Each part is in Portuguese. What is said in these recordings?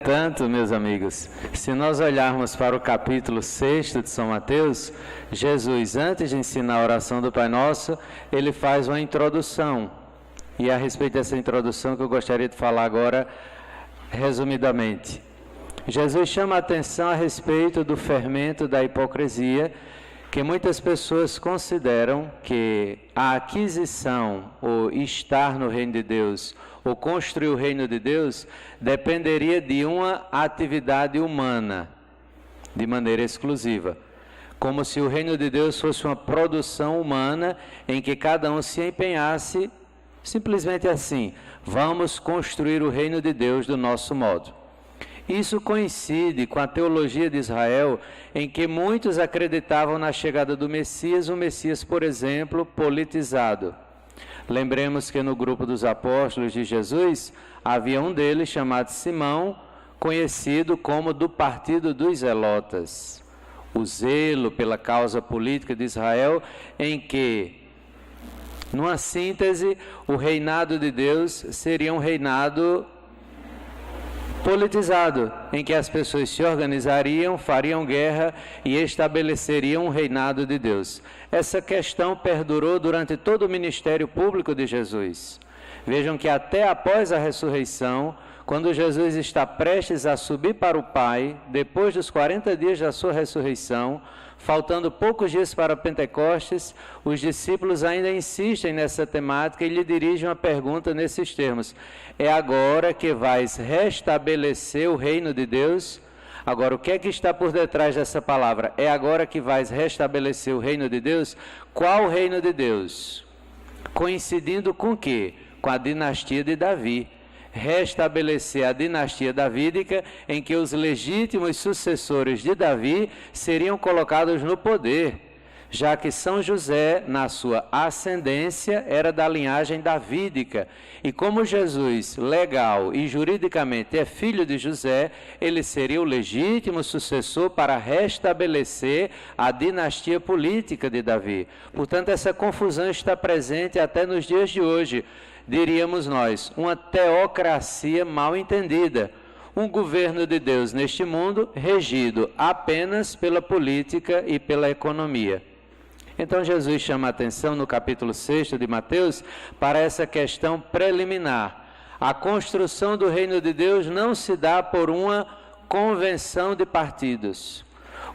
Tanto, meus amigos, se nós olharmos para o capítulo 6 de São Mateus, Jesus, antes de ensinar a oração do Pai Nosso, ele faz uma introdução. E é a respeito dessa introdução que eu gostaria de falar agora, resumidamente. Jesus chama a atenção a respeito do fermento da hipocrisia, que muitas pessoas consideram que a aquisição, ou estar no reino de Deus, ou construir o reino de Deus, dependeria de uma atividade humana, de maneira exclusiva. Como se o reino de Deus fosse uma produção humana, em que cada um se empenhasse, simplesmente assim, vamos construir o reino de Deus do nosso modo. Isso coincide com a teologia de Israel, em que muitos acreditavam na chegada do Messias, o Messias, por exemplo, politizado. Lembremos que no grupo dos apóstolos de Jesus, havia um deles chamado Simão, conhecido como do partido dos Zelotas. O zelo pela causa política de Israel, em que, numa síntese, o reinado de Deus seria um reinado politizado, em que as pessoas se organizariam, fariam guerra e estabeleceriam um reinado de Deus. Essa questão perdurou durante todo o ministério público de Jesus. Vejam que até após a ressurreição, quando Jesus está prestes a subir para o Pai, depois dos 40 dias da sua ressurreição, faltando poucos dias para Pentecostes, os discípulos ainda insistem nessa temática e lhe dirigem uma pergunta nesses termos: é agora que vais restabelecer o reino de Deus? Agora, o que é que está por detrás dessa palavra? É agora que vais restabelecer o reino de Deus? Qual reino de Deus? Coincidindo com o quê? Com a dinastia de Davi. Restabelecer a dinastia davídica, em que os legítimos sucessores de Davi seriam colocados no poder, já que São José, na sua ascendência, era da linhagem davídica. E como Jesus, legal e juridicamente, é filho de José, ele seria o legítimo sucessor para restabelecer a dinastia política de Davi. Portanto, essa confusão está presente até nos dias de hoje. Diríamos nós, uma teocracia mal entendida, um governo de Deus neste mundo regido apenas pela política e pela economia. Então Jesus chama a atenção no capítulo 6 de Mateus para essa questão preliminar. A construção do reino de Deus não se dá por uma convenção de partidos.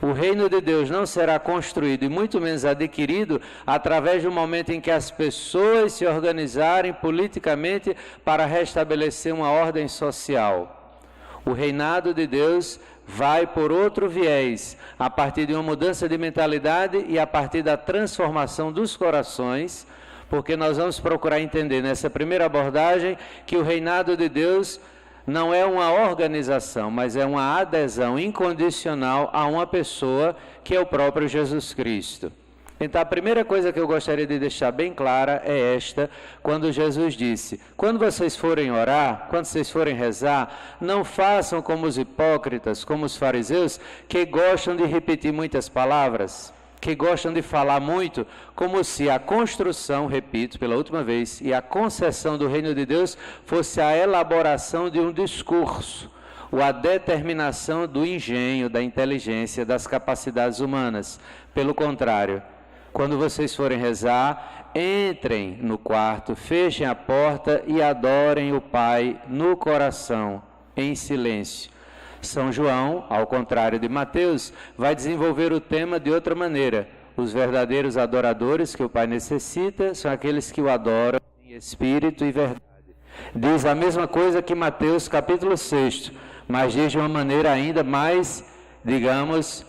O reino de Deus não será construído e muito menos adquirido através do momento em que as pessoas se organizarem politicamente para restabelecer uma ordem social. O reinado de Deus vai por outro viés, a partir de uma mudança de mentalidade e a partir da transformação dos corações, porque nós vamos procurar entender nessa primeira abordagem que o reinado de Deus não é uma organização, mas é uma adesão incondicional a uma pessoa, que é o próprio Jesus Cristo. Então, a primeira coisa que eu gostaria de deixar bem clara é esta, quando Jesus disse: quando vocês forem orar, quando vocês forem rezar, não façam como os hipócritas, como os fariseus, que gostam de repetir muitas palavras, que gostam de falar muito, como se a construção, repito pela última vez, e a concessão do reino de Deus fosse a elaboração de um discurso, ou a determinação do engenho, da inteligência, das capacidades humanas. Pelo contrário, quando vocês forem rezar, entrem no quarto, fechem a porta e adorem o Pai no coração, em silêncio. São João, ao contrário de Mateus, vai desenvolver o tema de outra maneira. Os verdadeiros adoradores que o Pai necessita são aqueles que o adoram em espírito e verdade. Diz a mesma coisa que Mateus capítulo 6, mas diz de uma maneira ainda mais, digamos,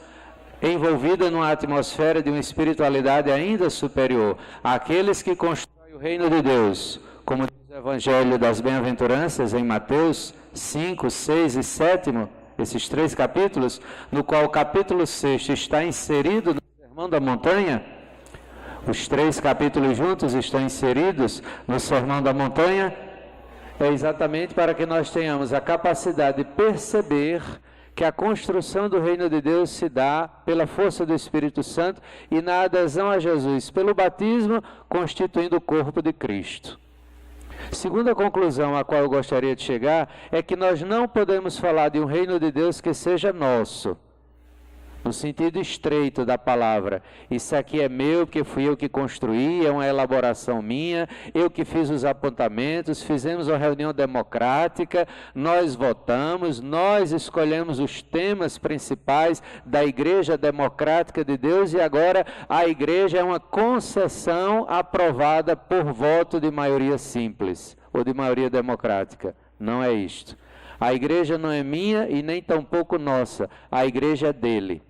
envolvida numa atmosfera de uma espiritualidade ainda superior. Aqueles que constroem o reino de Deus, como diz o Evangelho das Bem-aventuranças em Mateus 5, 6 e 7, esses 3 capítulos, no qual o capítulo 6 está inserido no Sermão da Montanha. Os 3 capítulos juntos estão inseridos no Sermão da Montanha. É exatamente para que nós tenhamos a capacidade de perceber que a construção do reino de Deus se dá pela força do Espírito Santo e na adesão a Jesus, pelo batismo, constituindo o corpo de Cristo. Segunda conclusão a qual eu gostaria de chegar é que nós não podemos falar de um reino de Deus que seja nosso, no sentido estreito da palavra. Isso aqui é meu, porque fui eu que construí, é uma elaboração minha, eu que fiz os apontamentos, fizemos uma reunião democrática, nós votamos, nós escolhemos os temas principais da Igreja Democrática de Deus e agora a Igreja é uma concessão aprovada por voto de maioria simples ou de maioria democrática. Não é isto. A Igreja não é minha e nem tampouco nossa, a Igreja é dele.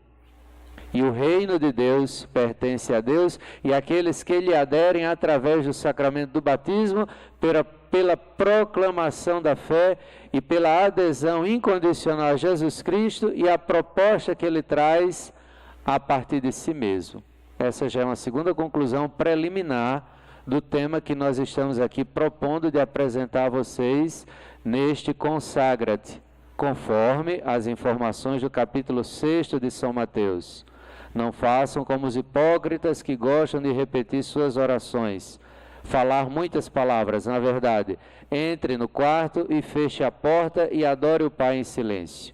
E o reino de Deus pertence a Deus e aqueles que lhe aderem através do sacramento do batismo, pela proclamação da fé e pela adesão incondicional a Jesus Cristo e a proposta que ele traz a partir de si mesmo. Essa já é uma segunda conclusão preliminar do tema que nós estamos aqui propondo de apresentar a vocês neste Consagra-te, conforme as informações do capítulo 6 de São Mateus. Não façam como os hipócritas que gostam de repetir suas orações, falar muitas palavras. Na verdade, entre no quarto e feche a porta e adore o Pai em silêncio.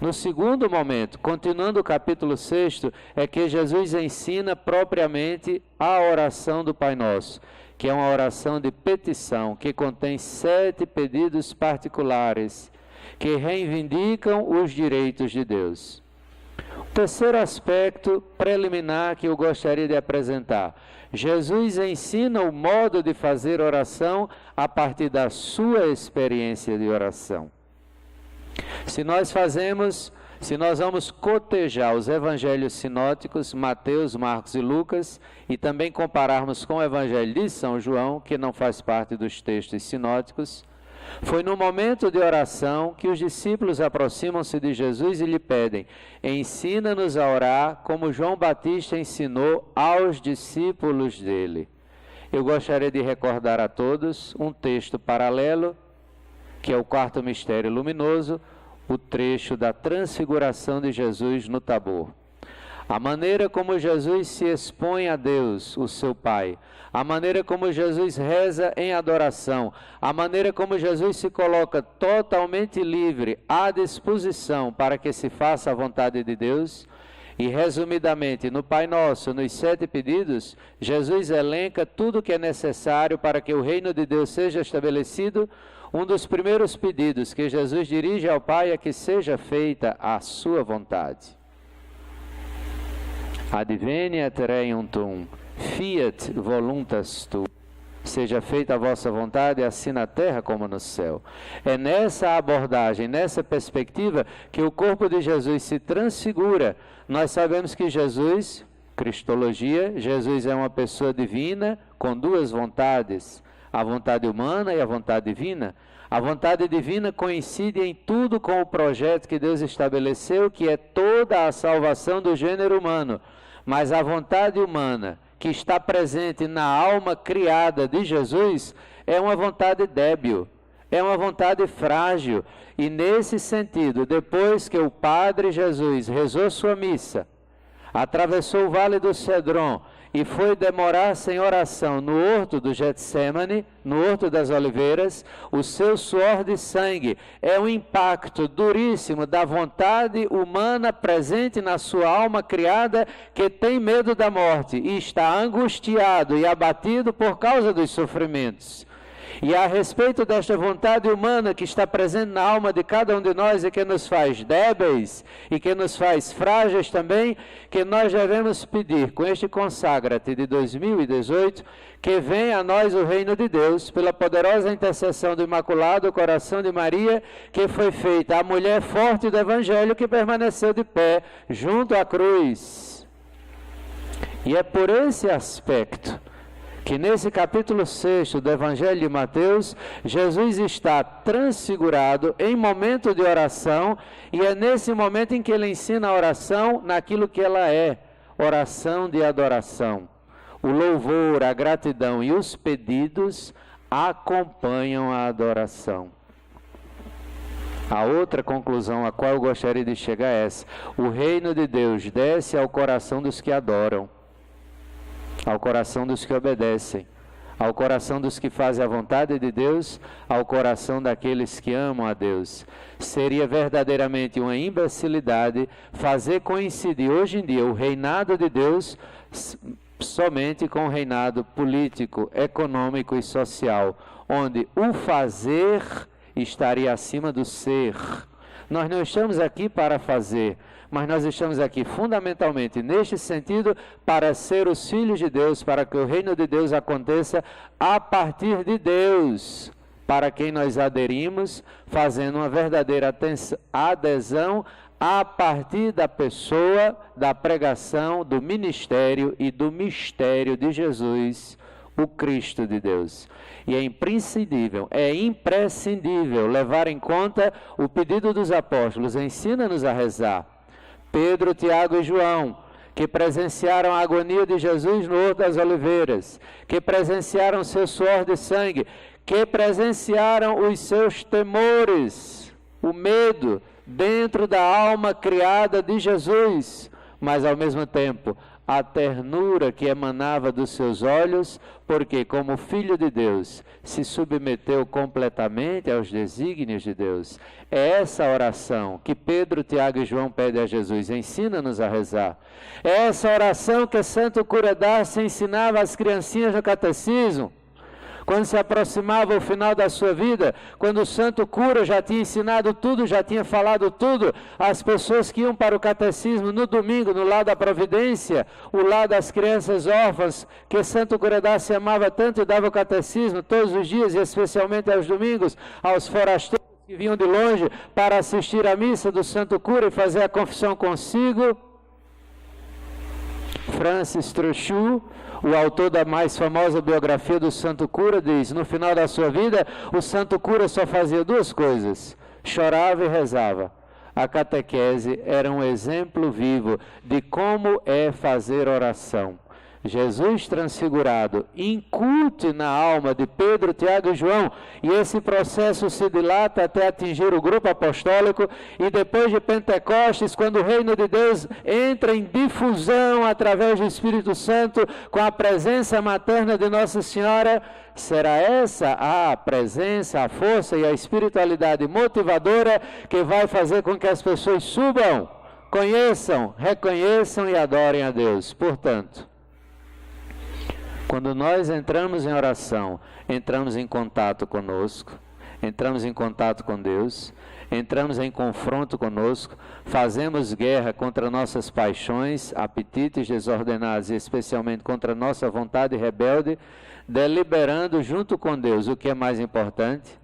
No segundo momento, continuando o capítulo 6, é que Jesus ensina propriamente a oração do Pai Nosso, que é uma oração de petição, que contém 7 pedidos particulares, que reivindicam os direitos de Deus. O terceiro aspecto preliminar que eu gostaria de apresentar. Jesus ensina o modo de fazer oração a partir da sua experiência de oração. Se nós vamos cotejar os evangelhos sinóticos, Mateus, Marcos e Lucas, e também compararmos com o evangelho de São João, que não faz parte dos textos sinóticos, foi no momento de oração que os discípulos aproximam-se de Jesus e lhe pedem: ensina-nos a orar como João Batista ensinou aos discípulos dele. Eu gostaria de recordar a todos um texto paralelo, que é o quarto mistério luminoso, o trecho da transfiguração de Jesus no Tabor. A maneira como Jesus se expõe a Deus, o seu Pai, a maneira como Jesus reza em adoração, a maneira como Jesus se coloca totalmente livre à disposição para que se faça a vontade de Deus. E resumidamente, no Pai Nosso, nos 7 pedidos, Jesus elenca tudo o que é necessário para que o reino de Deus seja estabelecido. Um dos primeiros pedidos que Jesus dirige ao Pai é que seja feita a sua vontade. Adveniat regnum tuum, fiat voluntas tu. Seja feita a vossa vontade, assim na terra como no céu. É nessa abordagem, nessa perspectiva, que o corpo de Jesus se transfigura. Nós sabemos que Jesus, cristologia, Jesus é uma pessoa divina com 2 vontades, a vontade humana e a vontade divina. A vontade divina coincide em tudo com o projeto que Deus estabeleceu, que é toda a salvação do gênero humano. Mas a vontade humana, que está presente na alma criada de Jesus, é uma vontade débil, é uma vontade frágil. E nesse sentido, depois que o Padre Jesus rezou sua missa, atravessou o Vale do Cedron e foi demorar-se em oração no horto do Getsemane, no horto das Oliveiras, o seu suor de sangue é um impacto duríssimo da vontade humana presente na sua alma criada, que tem medo da morte e está angustiado e abatido por causa dos sofrimentos. E a respeito desta vontade humana que está presente na alma de cada um de nós e que nos faz débeis e que nos faz frágeis também, que nós devemos pedir com este Consagra-te de 2018, que venha a nós o reino de Deus, pela poderosa intercessão do Imaculado Coração de Maria, que foi feita a mulher forte do Evangelho que permaneceu de pé junto à cruz. E é por esse aspecto que nesse capítulo 6 do Evangelho de Mateus, Jesus está transfigurado em momento de oração, e é nesse momento em que ele ensina a oração naquilo que ela é, oração de adoração. O louvor, a gratidão e os pedidos acompanham a adoração. A outra conclusão a qual eu gostaria de chegar é essa: o reino de Deus desce ao coração dos que adoram, ao coração dos que obedecem. ao coração dos que fazem a vontade de Deus, ao coração daqueles que amam a Deus. Seria verdadeiramente uma imbecilidade fazer coincidir hoje em dia o reinado de Deus somente com o reinado político, econômico e social, onde o fazer estaria acima do ser. Nós não estamos aqui para fazer, mas nós estamos aqui fundamentalmente neste sentido para ser os filhos de Deus, para que o reino de Deus aconteça a partir de Deus, para quem nós aderimos, fazendo uma verdadeira adesão a partir da pessoa, da pregação, do ministério e do mistério de Jesus, o Cristo de Deus. E é imprescindível levar em conta o pedido dos apóstolos: ensina-nos a rezar. Pedro, Tiago e João, que presenciaram a agonia de Jesus no Horto das Oliveiras, que presenciaram seu suor de sangue, que presenciaram os seus temores, o medo dentro da alma criada de Jesus, mas ao mesmo tempo a ternura que emanava dos seus olhos, porque como Filho de Deus se submeteu completamente aos desígnios de Deus. É essa oração que Pedro, Tiago e João pedem a Jesus: ensina-nos a rezar. É essa oração que Santo Cura d'Ars ensinava às criancinhas no catecismo. Quando se aproximava o final da sua vida, quando o santo cura já tinha ensinado tudo, já tinha falado tudo, as pessoas que iam para o catecismo no domingo, no lar da providência, o lar das crianças órfãs, que Santo Cura d'Ars se amava tanto e dava o catecismo todos os dias, e especialmente aos domingos, aos forasteiros que vinham de longe para assistir à missa do santo cura e fazer a confissão consigo. Francis Trochu, o autor da mais famosa biografia do Santo Cura, diz: no final da sua vida, o Santo Cura só fazia duas coisas: chorava e rezava. A catequese era um exemplo vivo de como é fazer oração. Jesus transfigurado incute na alma de Pedro, Tiago e João, e esse processo se dilata até atingir o grupo apostólico, e depois de Pentecostes, quando o reino de Deus entra em difusão através do Espírito Santo, com a presença materna de Nossa Senhora, será essa a presença, a força e a espiritualidade motivadora que vai fazer com que as pessoas subam, conheçam, reconheçam e adorem a Deus. Portanto, quando nós entramos em oração, entramos em contato conosco, entramos em contato com Deus, entramos em confronto conosco, fazemos guerra contra nossas paixões, apetites desordenados e especialmente contra nossa vontade rebelde, deliberando junto com Deus o que é mais importante,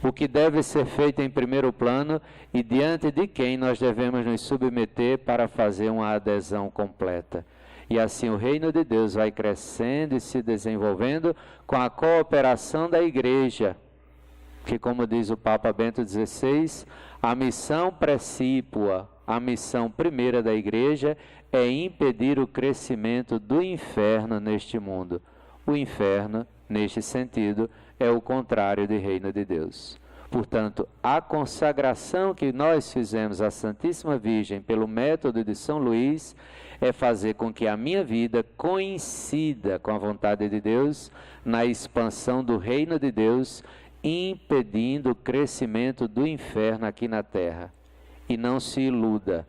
o que deve ser feito em primeiro plano e diante de quem nós devemos nos submeter para fazer uma adesão completa. E assim o reino de Deus vai crescendo e se desenvolvendo com a cooperação da igreja, que, como diz o Papa Bento XVI, a missão precípua, a missão primeira da igreja é impedir o crescimento do inferno neste mundo. O inferno, neste sentido, é o contrário do reino de Deus. Portanto, a consagração que nós fizemos à Santíssima Virgem pelo método de São Luís é fazer com que a minha vida coincida com a vontade de Deus na expansão do reino de Deus, impedindo o crescimento do inferno aqui na terra. E não se iluda,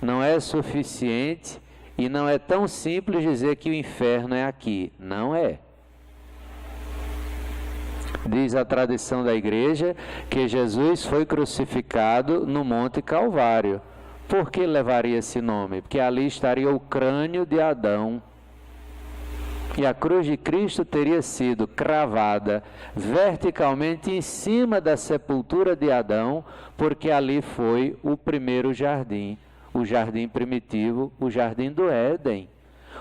não é suficiente e não é tão simples dizer que o inferno é aqui. Não é. Diz a tradição da igreja que Jesus foi crucificado no Monte Calvário. Por que levaria esse nome? Porque ali estaria o crânio de Adão. E a cruz de Cristo teria sido cravada verticalmente em cima da sepultura de Adão, porque ali foi o primeiro jardim, o jardim primitivo, o jardim do Éden.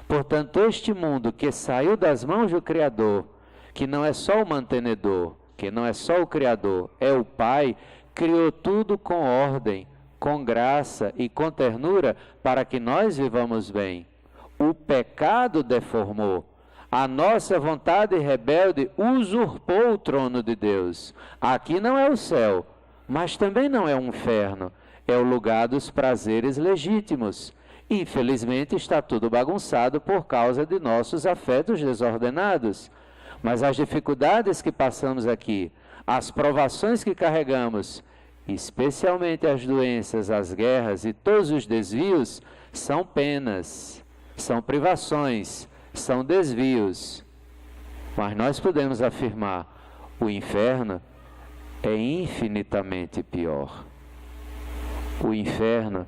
Portanto, este mundo que saiu das mãos do Criador, que não é só o mantenedor, que não é só o Criador, é o Pai, criou tudo com ordem, com graça e com ternura para que nós vivamos bem. O pecado deformou. A nossa vontade rebelde usurpou o trono de Deus. Aqui não é o céu, mas também não é um inferno. É o lugar dos prazeres legítimos. Infelizmente está tudo bagunçado por causa de nossos afetos desordenados. Mas as dificuldades que passamos aqui, as provações que carregamos, especialmente as doenças, as guerras e todos os desvios, são penas, são privações, são desvios. Mas nós podemos afirmar, o inferno é infinitamente pior. O inferno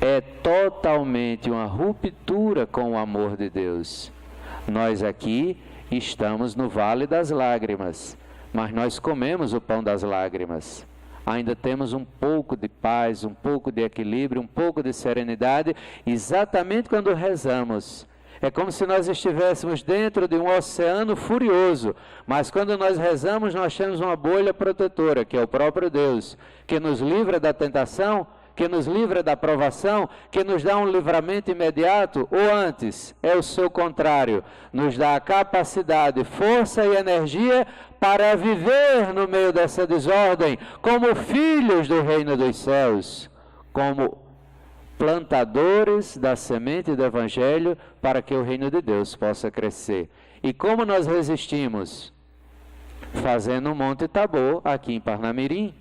é totalmente uma ruptura com o amor de Deus. Nós aqui estamos no vale das lágrimas, mas nós comemos o pão das lágrimas. Ainda temos um pouco de paz, um pouco de equilíbrio, um pouco de serenidade, exatamente quando rezamos. É como se nós estivéssemos dentro de um oceano furioso, mas quando nós rezamos, nós temos uma bolha protetora, que é o próprio Deus, que nos livra da tentação, que nos livra da provação, que nos dá um livramento imediato, ou antes, é o seu contrário, nos dá a capacidade, força e energia para viver no meio dessa desordem, como filhos do reino dos céus, como plantadores da semente do Evangelho, para que o reino de Deus possa crescer. E como nós resistimos? Fazendo um Monte Tabor aqui em Parnamirim,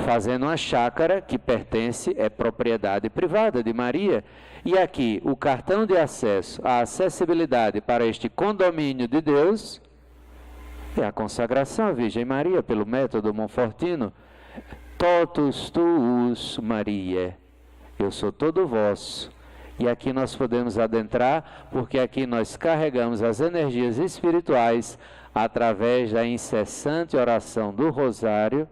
fazendo uma chácara que pertence, é propriedade privada de Maria, e aqui o cartão de acesso, a acessibilidade para este condomínio de Deus, é a consagração à Virgem Maria pelo método monfortino. Totus tuus, Maria, eu sou todo vosso. E aqui nós podemos adentrar, porque aqui nós carregamos as energias espirituais através da incessante oração do rosário,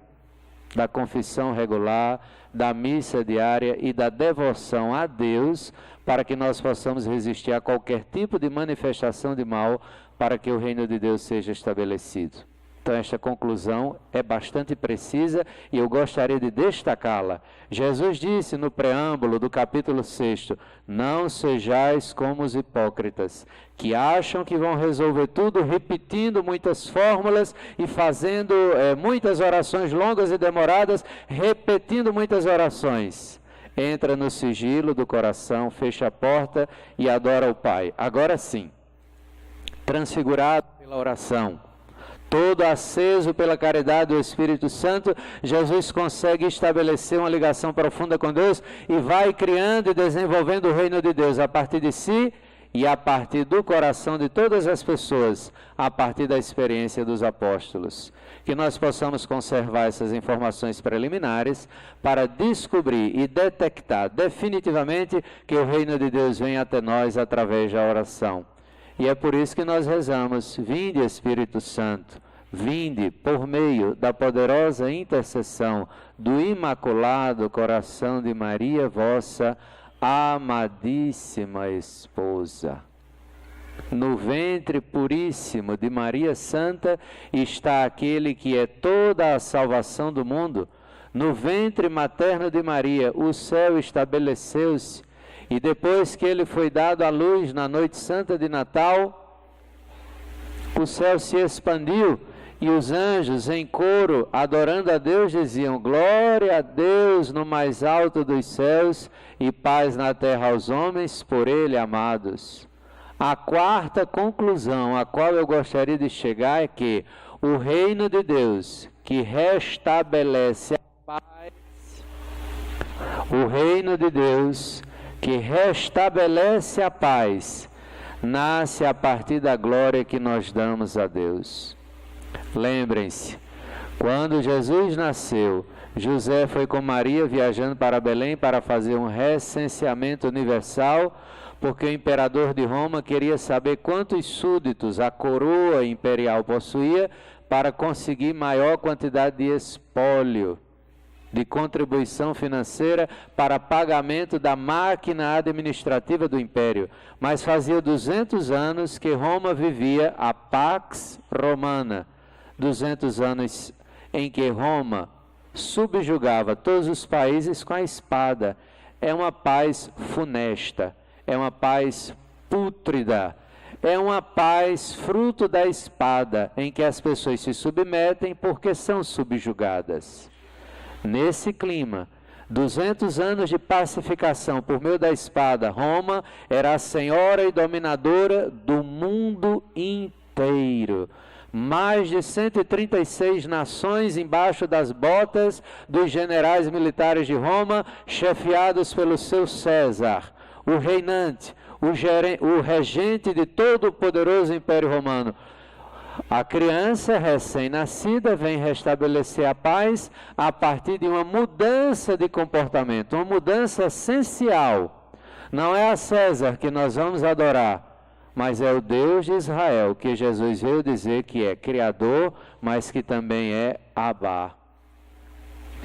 da confissão regular, da missa diária e da devoção a Deus, para que nós possamos resistir a qualquer tipo de manifestação de mal, para que o reino de Deus seja estabelecido. Então esta conclusão é bastante precisa e eu gostaria de destacá-la. Jesus disse no preâmbulo do capítulo 6, não sejais como os hipócritas, que acham que vão resolver tudo repetindo muitas fórmulas e fazendo muitas orações longas e demoradas, repetindo muitas orações. Entra no sigilo do coração, fecha a porta e adora o Pai. Agora sim, transfigurado pela oração, todo aceso pela caridade do Espírito Santo, Jesus consegue estabelecer uma ligação profunda com Deus e vai criando e desenvolvendo o reino de Deus a partir de si e a partir do coração de todas as pessoas, a partir da experiência dos apóstolos. Que nós possamos conservar essas informações preliminares para descobrir e detectar definitivamente que o reino de Deus vem até nós através da oração. E é por isso que nós rezamos, vinde Espírito Santo, vinde por meio da poderosa intercessão do Imaculado Coração de Maria, vossa amadíssima esposa. No ventre puríssimo de Maria Santa está aquele que é toda a salvação do mundo. No ventre materno de Maria, o céu estabeleceu-se. E depois que ele foi dado à luz na noite santa de Natal, o céu se expandiu e os anjos em coro, adorando a Deus, diziam, glória a Deus no mais alto dos céus e paz na terra aos homens por ele amados. A quarta conclusão a qual eu gostaria de chegar é que o reino de Deus que restabelece a paz, o reino de Deus que restabelece a paz, nasce a partir da glória que nós damos a Deus. Lembrem-se, quando Jesus nasceu, José foi com Maria viajando para Belém para fazer um recenseamento universal, porque o imperador de Roma queria saber quantos súditos a coroa imperial possuía para conseguir maior quantidade de espólio, de contribuição financeira para pagamento da máquina administrativa do império. Mas fazia 200 anos que Roma vivia a Pax Romana, 200 anos em que Roma subjugava todos os países com a espada. É uma paz funesta, é uma paz pútrida, é uma paz fruto da espada, em que as pessoas se submetem porque são subjugadas. Nesse clima, 200 anos de pacificação por meio da espada, Roma era a senhora e dominadora do mundo inteiro. inteiro. Mais de 136 nações embaixo das botas dos generais militares de Roma, chefiados pelo seu César, o reinante, o regente de todo o poderoso Império Romano. A criança recém-nascida vem restabelecer a paz a partir de uma mudança de comportamento, uma mudança essencial. Não é a César que nós vamos adorar, mas é o Deus de Israel, que Jesus veio dizer que é Criador, mas que também é Abá.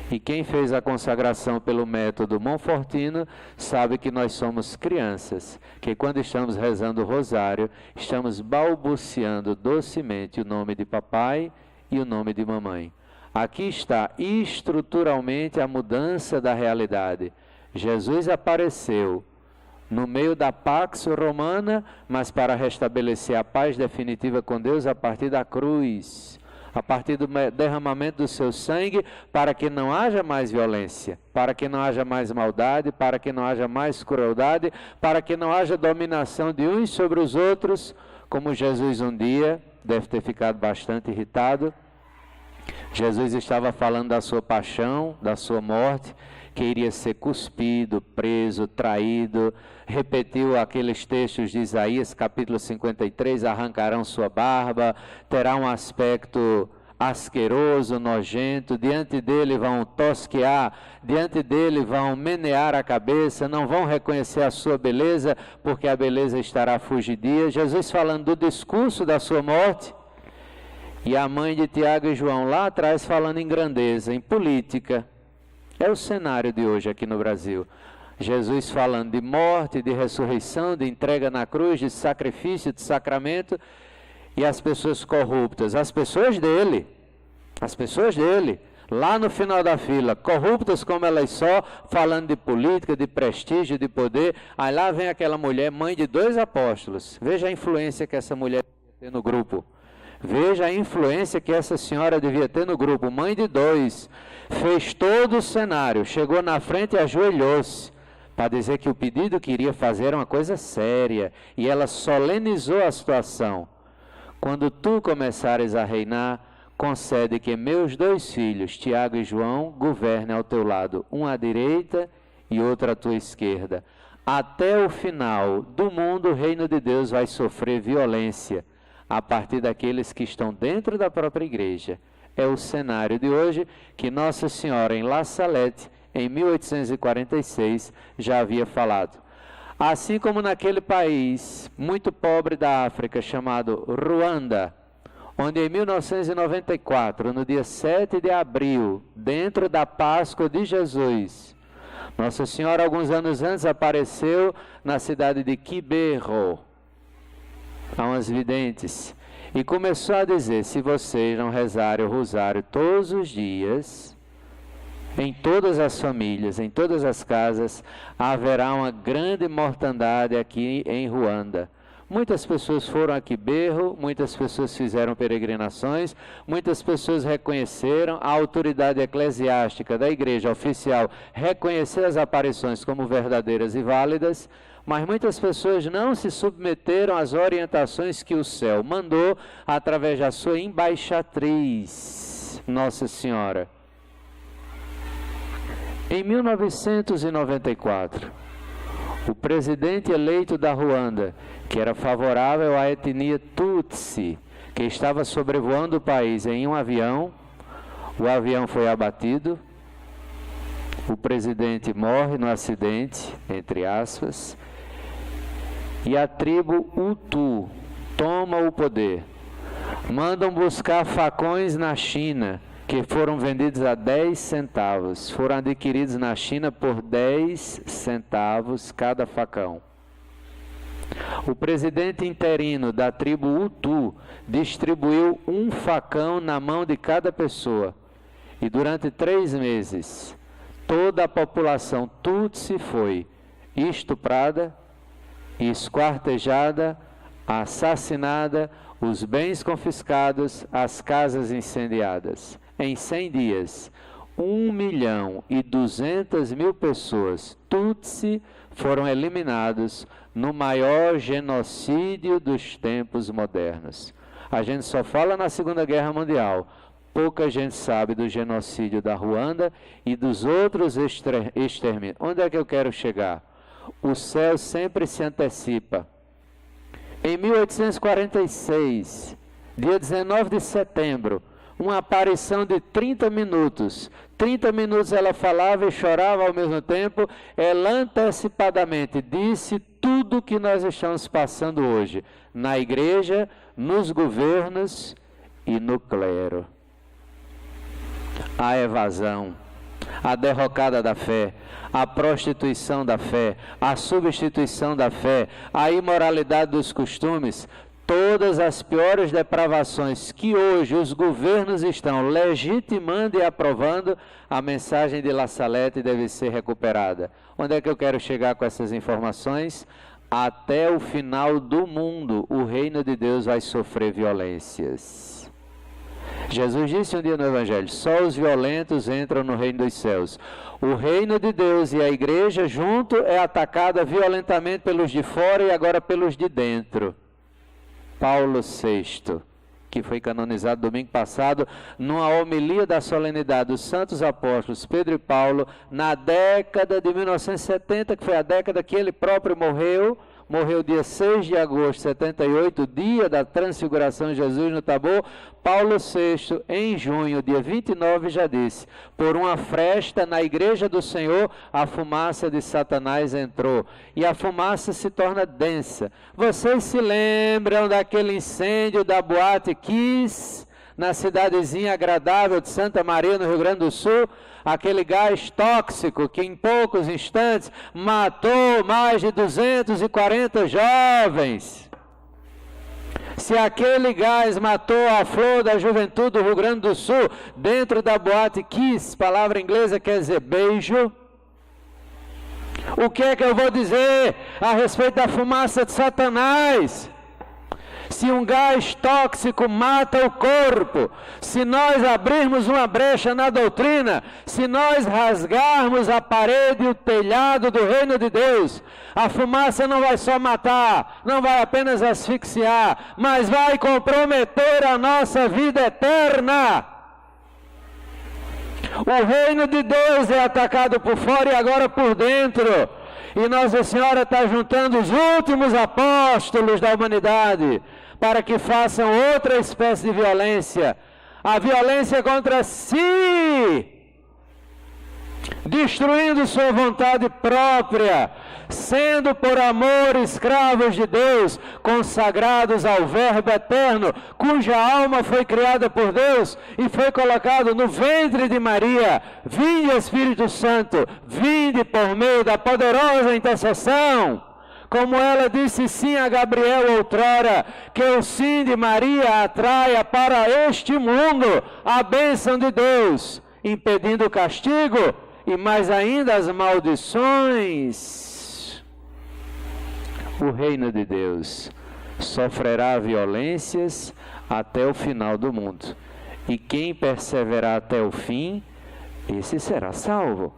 E quem fez a consagração pelo método Monfortino sabe que nós somos crianças, que quando estamos rezando o rosário, estamos balbuciando docemente o nome de papai e o nome de mamãe. Aqui está estruturalmente a mudança da realidade. Jesus apareceu no meio da Pax Romana, mas para restabelecer a paz definitiva com Deus a partir da cruz, a partir do derramamento do seu sangue, para que não haja mais violência, para que não haja mais maldade, para que não haja mais crueldade, para que não haja dominação de uns sobre os outros, como Jesus um dia deve ter ficado bastante irritado. Jesus estava falando da sua paixão, da sua morte, que iria ser cuspido, preso, traído, repetiu aqueles textos de Isaías, capítulo 53, arrancarão sua barba, terá um aspecto asqueroso, nojento, diante dele vão tosquear, diante dele vão menear a cabeça, não vão reconhecer a sua beleza, porque a beleza estará fugidia. Jesus falando do discurso da sua morte, e a mãe de Tiago e João lá atrás falando em grandeza, em política. É o cenário de hoje aqui no Brasil. Jesus falando de morte, de ressurreição, de entrega na cruz, de sacrifício, de sacramento, e as pessoas corruptas, as pessoas dele, lá no final da fila, corruptas como elas só, falando de política, de prestígio, de poder. Aí lá vem aquela mulher, mãe de 2 apóstolos. Veja a influência que essa mulher tem no grupo. Veja a influência que essa senhora devia ter no grupo, mãe de 2, fez todo o cenário, chegou na frente e ajoelhou-se, para dizer que o pedido que iria fazer era uma coisa séria, e ela solenizou a situação. Quando tu começares a reinar, concede que meus 2 filhos, Tiago e João, governem ao teu lado, um à direita e outro à tua esquerda. Até o final do mundo, o reino de Deus vai sofrer violência, a partir daqueles que estão dentro da própria igreja. É o cenário de hoje que Nossa Senhora em La Salette, em 1846, já havia falado. Assim como naquele país muito pobre da África, chamado Ruanda, onde em 1994, no dia 7 de abril, dentro da Páscoa de Jesus, Nossa Senhora, alguns anos antes, apareceu na cidade de Kibeho, a umas videntes, e começou a dizer: se vocês não rezarem o rosário todos os dias, em todas as famílias, em todas as casas, haverá uma grande mortandade aqui em Ruanda. Muitas pessoas foram a Kibeho, muitas pessoas fizeram peregrinações, muitas pessoas reconheceram, a autoridade eclesiástica da igreja oficial reconheceu as aparições como verdadeiras e válidas, mas muitas pessoas não se submeteram às orientações que o céu mandou através da sua embaixatriz, Nossa Senhora. Em 1994, o presidente eleito da Ruanda, que era favorável à etnia Tutsi, que estava sobrevoando o país em um avião, o avião foi abatido, o presidente morre no acidente, entre aspas, e a tribo Hutu toma o poder. Mandam buscar facões na China, que foram vendidos a 10 centavos. Foram adquiridos na China por 10 centavos cada facão. O presidente interino da tribo Hutu distribuiu um facão na mão de cada pessoa. E durante 3 meses, toda a população Tutsi foi estuprada, esquartejada, assassinada, os bens confiscados, as casas incendiadas. Em 100 dias, 1.200.000 pessoas Tutsi foram eliminados no maior genocídio dos tempos modernos. A gente só fala na Segunda Guerra Mundial. Pouca gente sabe do genocídio da Ruanda e dos outros extermínios. Onde é que eu quero chegar? O céu sempre se antecipa. Em 1846, dia 19 de setembro, uma aparição de 30 minutos. 30 minutos ela falava e chorava ao mesmo tempo. Ela antecipadamente disse tudo o que nós estamos passando hoje, na igreja, nos governos e no clero. A evasão, a derrocada da fé, a prostituição da fé, a substituição da fé, a imoralidade dos costumes, todas as piores depravações que hoje os governos estão legitimando e aprovando, a mensagem de La Salette deve ser recuperada. Onde é que eu quero chegar com essas informações? Até o final do mundo, o reino de Deus vai sofrer violências. Jesus disse um dia no Evangelho: só os violentos entram no reino dos céus. O reino de Deus e a igreja junto é atacada violentamente pelos de fora e agora pelos de dentro. Paulo VI, que foi canonizado domingo passado, numa homilia da solenidade dos santos apóstolos Pedro e Paulo, na década de 1970, que foi a década que ele próprio morreu dia 6 de agosto de 78, dia da transfiguração de Jesus no Tabor. Paulo VI, em junho, dia 29, já disse: por uma fresta na igreja do Senhor, a fumaça de Satanás entrou. E a fumaça se torna densa. Vocês se lembram daquele incêndio da Boate Kiss, na cidadezinha agradável de Santa Maria, no Rio Grande do Sul? Aquele gás tóxico que em poucos instantes matou mais de 240 jovens. Se aquele gás matou a flor da juventude do Rio Grande do Sul, dentro da Boate Kiss, palavra inglesa quer dizer beijo, o que é que eu vou dizer a respeito da fumaça de Satanás? Se um gás tóxico mata o corpo, se nós abrirmos uma brecha na doutrina, se nós rasgarmos a parede e o telhado do reino de Deus, a fumaça não vai só matar, não vai apenas asfixiar, mas vai comprometer a nossa vida eterna. O reino de Deus é atacado por fora e agora por dentro. E Nossa Senhora está juntando os últimos apóstolos da humanidade para que façam outra espécie de violência. A violência contra si, destruindo sua vontade própria, sendo por amor escravos de Deus, consagrados ao Verbo eterno, cuja alma foi criada por Deus e foi colocado no ventre de Maria. Vinde, Espírito Santo, vinde por meio da poderosa intercessão. Como ela disse sim a Gabriel outrora, que o sim de Maria atraia para este mundo a bênção de Deus, impedindo o castigo e mais ainda as maldições. O reino de Deus sofrerá violências até o final do mundo. E quem perseverar até o fim, esse será salvo.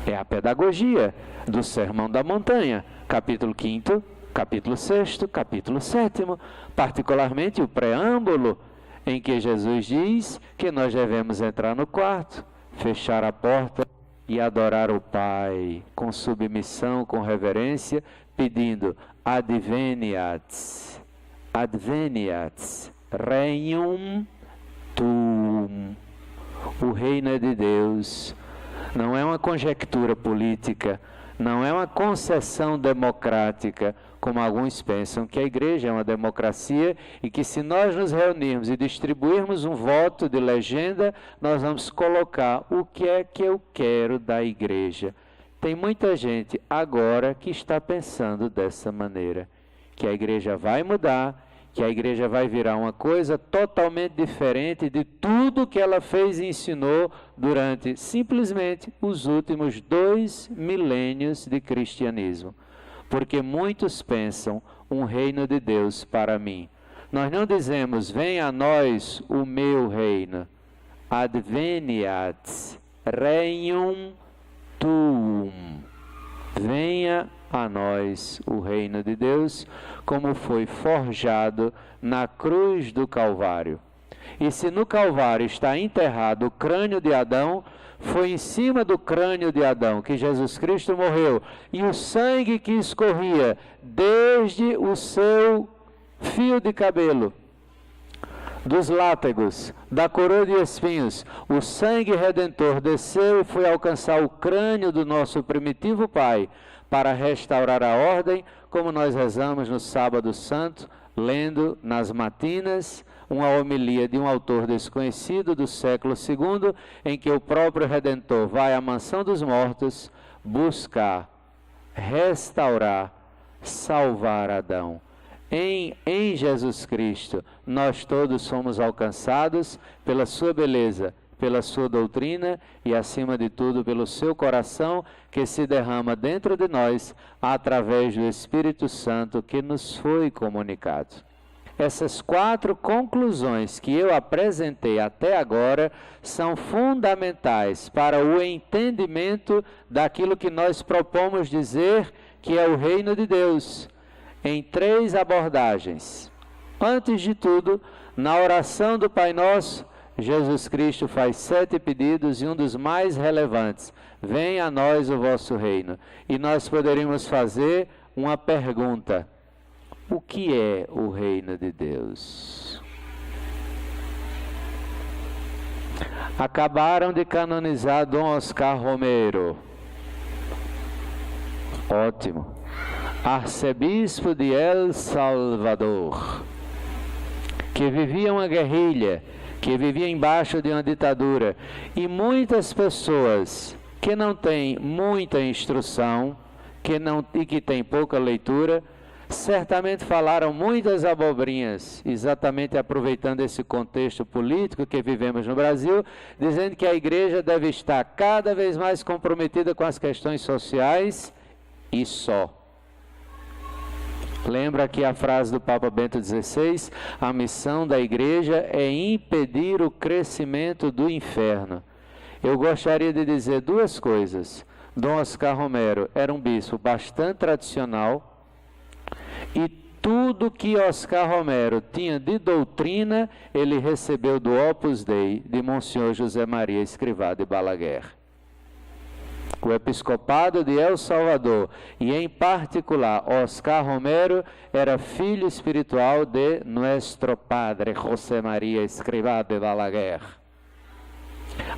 É a pedagogia do Sermão da Montanha, capítulo 5º, capítulo 6º, capítulo 7º, particularmente o preâmbulo, em que Jesus diz que nós devemos entrar no quarto, fechar a porta e adorar o Pai com submissão, com reverência, pedindo adveniat regnum tuum. O reino é de Deus. Não é uma conjectura política, não é uma concessão democrática, como alguns pensam que a igreja é uma democracia e que se nós nos reunirmos e distribuirmos um voto de legenda, nós vamos colocar o que é que eu quero da igreja. Tem muita gente agora que está pensando dessa maneira, que a igreja vai mudar, que a igreja vai virar uma coisa totalmente diferente de tudo que ela fez e ensinou durante simplesmente os últimos 2 milênios de cristianismo. Porque muitos pensam um reino de Deus para mim. Nós não dizemos, venha a nós o meu reino. Adveniat regnum tuum. venha a nós o reino de Deus, como foi forjado na cruz do Calvário. E se no Calvário está enterrado o crânio de Adão, foi em cima do crânio de Adão que Jesus Cristo morreu, e o sangue que escorria desde o seu fio de cabelo, dos látegos, da coroa de espinhos, o sangue redentor desceu e foi alcançar o crânio do nosso primitivo pai, para restaurar a ordem, como nós rezamos no Sábado Santo, lendo nas matinas uma homilia de um autor desconhecido do século II, em que o próprio Redentor vai à mansão dos mortos buscar, restaurar, salvar Adão. Em Jesus Cristo, nós todos somos alcançados pela sua beleza, pela sua doutrina e, acima de tudo, pelo seu coração, que se derrama dentro de nós através do Espírito Santo que nos foi comunicado. Essas 4 conclusões que eu apresentei até agora são fundamentais para o entendimento daquilo que nós propomos dizer que é o reino de Deus, em 3 abordagens. Antes de tudo, na oração do Pai Nosso, Jesus Cristo faz 7 pedidos e um dos mais relevantes: venha a nós o vosso reino. E nós poderíamos fazer uma pergunta: o que é o reino de Deus? Acabaram de canonizar Dom Oscar Romero. Ótimo. Arcebispo de El Salvador, que vivia uma guerrilha, que vivia embaixo de uma ditadura, e muitas pessoas que não têm muita instrução, e que têm pouca leitura, certamente falaram muitas abobrinhas, exatamente aproveitando esse contexto político que vivemos no Brasil, dizendo que a igreja deve estar cada vez mais comprometida com as questões sociais e só. Lembra aqui a frase do Papa Bento XVI: a missão da igreja é impedir o crescimento do inferno. Eu gostaria de dizer 2 coisas. Dom Oscar Romero era um bispo bastante tradicional, e tudo que Oscar Romero tinha de doutrina, ele recebeu do Opus Dei de Monsenhor José Maria Escrivá de Balaguer. O episcopado de El Salvador, e em particular Oscar Romero, era filho espiritual de Nuestro Padre José Maria Escrivá de Balaguer.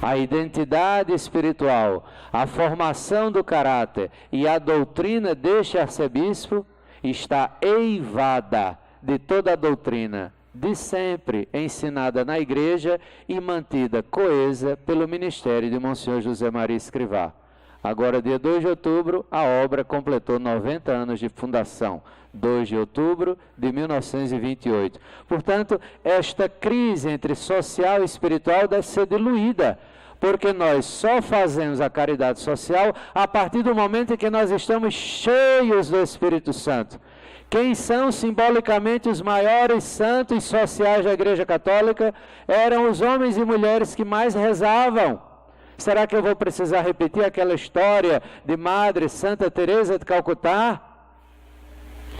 A identidade espiritual, a formação do caráter e a doutrina deste arcebispo está eivada de toda a doutrina de sempre ensinada na igreja e mantida coesa pelo ministério de Monsenhor José Maria Escrivá. Agora, dia 2 de outubro, a obra completou 90 anos de fundação, 2 de outubro de 1928. Portanto, esta crise entre social e espiritual deve ser diluída, porque nós só fazemos a caridade social a partir do momento em que nós estamos cheios do Espírito Santo. Quem são simbolicamente os maiores santos sociais da Igreja Católica? Eram os homens e mulheres que mais rezavam. Será que eu vou precisar repetir aquela história de Madre Santa Teresa de Calcutá,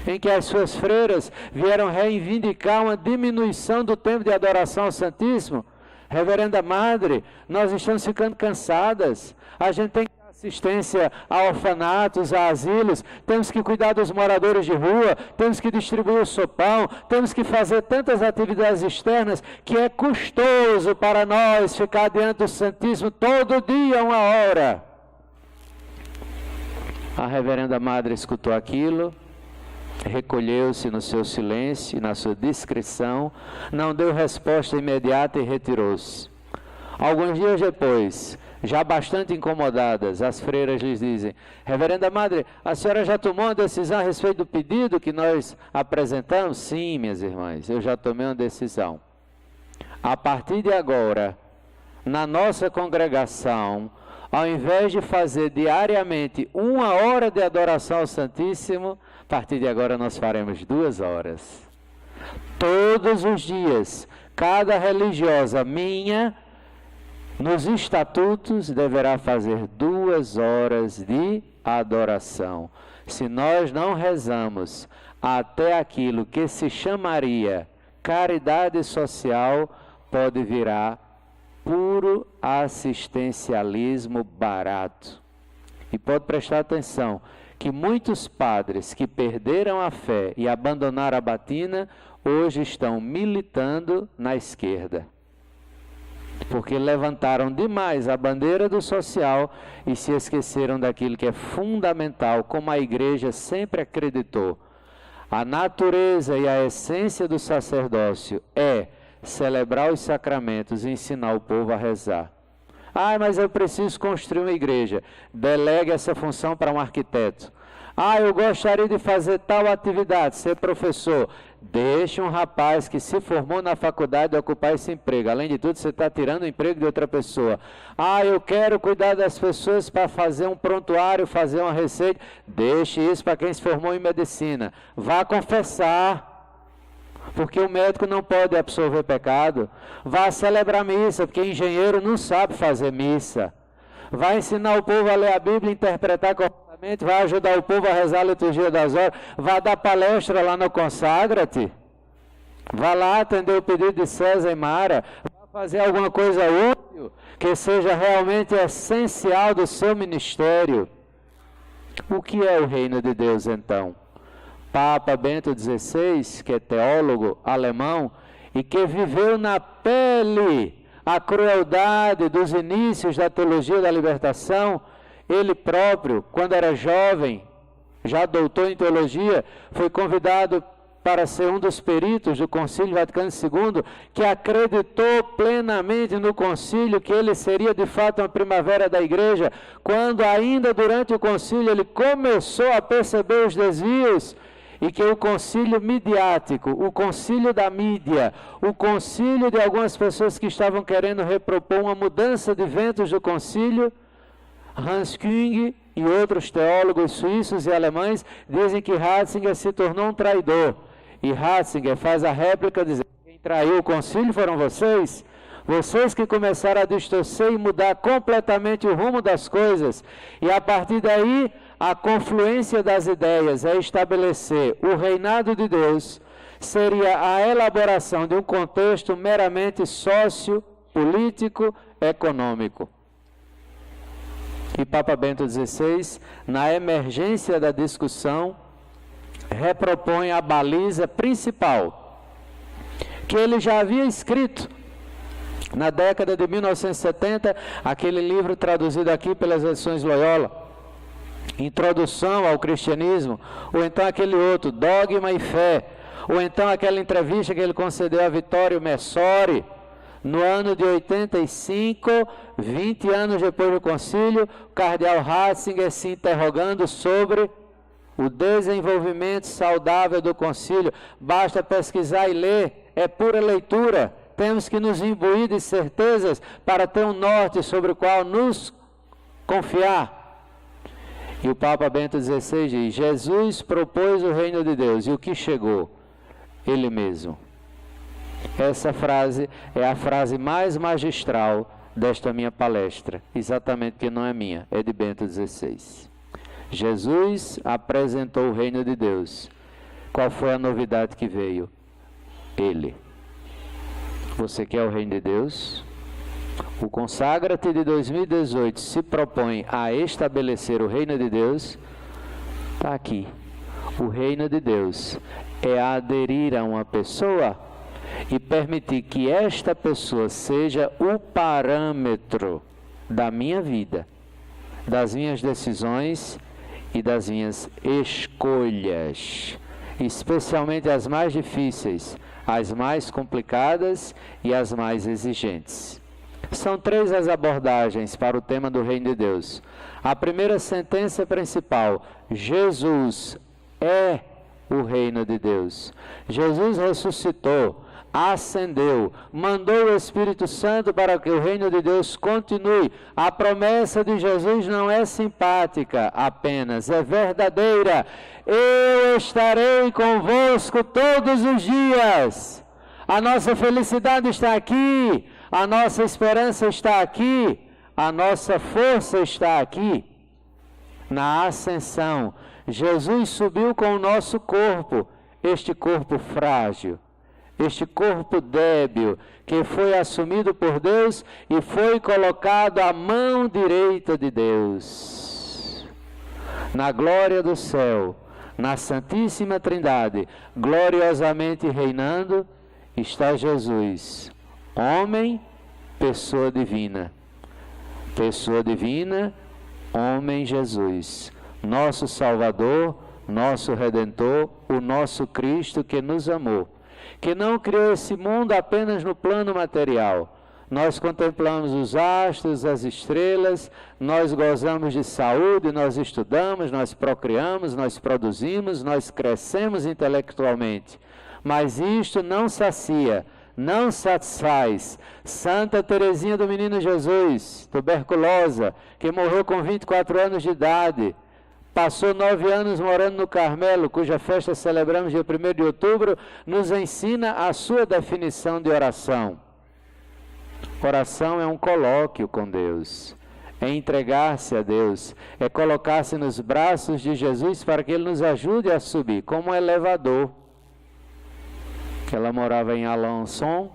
em que as suas freiras vieram reivindicar uma diminuição do tempo de adoração ao Santíssimo? Reverenda Madre, nós estamos ficando cansadas, a gente tem que dar assistência a orfanatos, a asilos, temos que cuidar dos moradores de rua, temos que distribuir o sopão, temos que fazer tantas atividades externas que é custoso para nós ficar diante do Santíssimo todo dia 1 hora. A Reverenda Madre escutou aquilo, recolheu-se no seu silêncio e na sua discrição, não deu resposta imediata e retirou-se. Alguns dias depois, já bastante incomodadas, as freiras lhes dizem: Reverenda Madre, a senhora já tomou uma decisão a respeito do pedido que nós apresentamos? Sim, minhas irmãs, eu já tomei uma decisão. A partir de agora, na nossa congregação, ao invés de fazer diariamente 1 hora de adoração ao Santíssimo, a partir de agora nós faremos 2 horas. Todos os dias, cada religiosa minha Nos estatutos deverá fazer 2 horas de adoração. Se nós não rezamos até aquilo que se chamaria caridade social, pode virar puro assistencialismo barato. E pode prestar atenção que muitos padres que perderam a fé e abandonaram a batina, hoje estão militando na esquerda. Porque levantaram demais a bandeira do social e se esqueceram daquilo que é fundamental, como a igreja sempre acreditou. A natureza e a essência do sacerdócio é celebrar os sacramentos e ensinar o povo a rezar. Ah, mas eu preciso construir uma igreja. Delegue essa função para um arquiteto. Ah, eu gostaria de fazer tal atividade, ser professor. Deixe um rapaz que se formou na faculdade ocupar esse emprego. Além de tudo, você está tirando o emprego de outra pessoa. Ah, eu quero cuidar das pessoas para fazer um prontuário, fazer uma receita. Deixe isso para quem se formou em medicina. Vá confessar. Porque o médico não pode absorver pecado. Vá celebrar missa, porque engenheiro não sabe fazer missa. Vai ensinar o povo a ler a Bíblia e interpretar corretamente. Vai ajudar o povo a rezar a liturgia das horas. Vai dar palestra lá no Consagra-te. Vá lá atender o pedido de César e Mara. Vai fazer alguma coisa útil que seja realmente essencial do seu ministério. O que é o reino de Deus então? Papa Bento XVI, que é teólogo alemão e que viveu na pele a crueldade dos inícios da teologia da libertação, ele próprio, quando era jovem, já doutor em teologia, foi convidado para ser um dos peritos do Concílio Vaticano II, que acreditou plenamente no concílio, que ele seria de fato uma primavera da igreja, quando ainda durante o concílio ele começou a perceber os desvios, e que o concílio midiático, o concílio da mídia, o concílio de algumas pessoas que estavam querendo repropor uma mudança de ventos do concílio, Hans Küng e outros teólogos suíços e alemães dizem que Ratzinger se tornou um traidor. E Ratzinger faz a réplica dizendo: quem traiu o concílio foram vocês. Vocês que começaram a distorcer e mudar completamente o rumo das coisas. E a partir daí, a confluência das ideias é estabelecer o reinado de Deus, seria a elaboração de um contexto meramente sócio-político, econômico. E Papa Bento XVI, na emergência da discussão, repropõe a baliza principal, que ele já havia escrito na década de 1970, aquele livro traduzido aqui pelas edições Loyola, Introdução ao Cristianismo, ou então aquele outro, Dogma e Fé, ou então aquela entrevista que ele concedeu a Vittorio Messori, no ano de 85, 20 anos depois do concílio, o cardeal Ratzinger se interrogando sobre o desenvolvimento saudável do concílio. Basta pesquisar e ler, é pura leitura. Temos que nos imbuir de certezas para ter um norte sobre o qual nos confiar. E o Papa Bento XVI diz: Jesus propôs o reino de Deus, e o que chegou? Ele mesmo. Essa frase é a frase mais magistral desta minha palestra, exatamente porque não é minha, é de Bento XVI. Jesus apresentou o reino de Deus. Qual foi a novidade que veio? Ele. Você quer o reino de Deus? O Consagra-te de 2018 se propõe a estabelecer o reino de Deus. Está aqui. O reino de Deus é aderir a uma pessoa e permitir que esta pessoa seja o parâmetro da minha vida, das minhas decisões e das minhas escolhas, especialmente as mais difíceis, as mais complicadas e as mais exigentes. São 3 as abordagens para o tema do reino de Deus. A primeira sentença principal: Jesus é o reino de Deus. Jesus ressuscitou, ascendeu, mandou o Espírito Santo para que o reino de Deus continue. A promessa de Jesus não é simpática apenas, é verdadeira. Eu estarei convosco todos os dias. A nossa felicidade está aqui. A nossa esperança está aqui, a nossa força está aqui. Na ascensão, Jesus subiu com o nosso corpo, este corpo frágil, este corpo débil, que foi assumido por Deus e foi colocado à mão direita de Deus. Na glória do céu, na Santíssima Trindade, gloriosamente reinando, está Jesus, homem, pessoa divina. Pessoa divina, homem Jesus, nosso Salvador, nosso Redentor, o nosso Cristo que nos amou, que não criou esse mundo apenas no plano material. Nós contemplamos os astros, as estrelas, nós gozamos de saúde, nós estudamos, nós procriamos, nós produzimos, nós crescemos intelectualmente. Mas isto não sacia, não satisfaz. Santa Teresinha do Menino Jesus, tuberculosa, que morreu com 24 anos de idade, passou 9 anos morando no Carmelo, cuja festa celebramos dia 1º de outubro, nos ensina a sua definição de oração. Oração é um colóquio com Deus, é entregar-se a Deus, é colocar-se nos braços de Jesus para que Ele nos ajude a subir, como um elevador. Ela morava em Alençon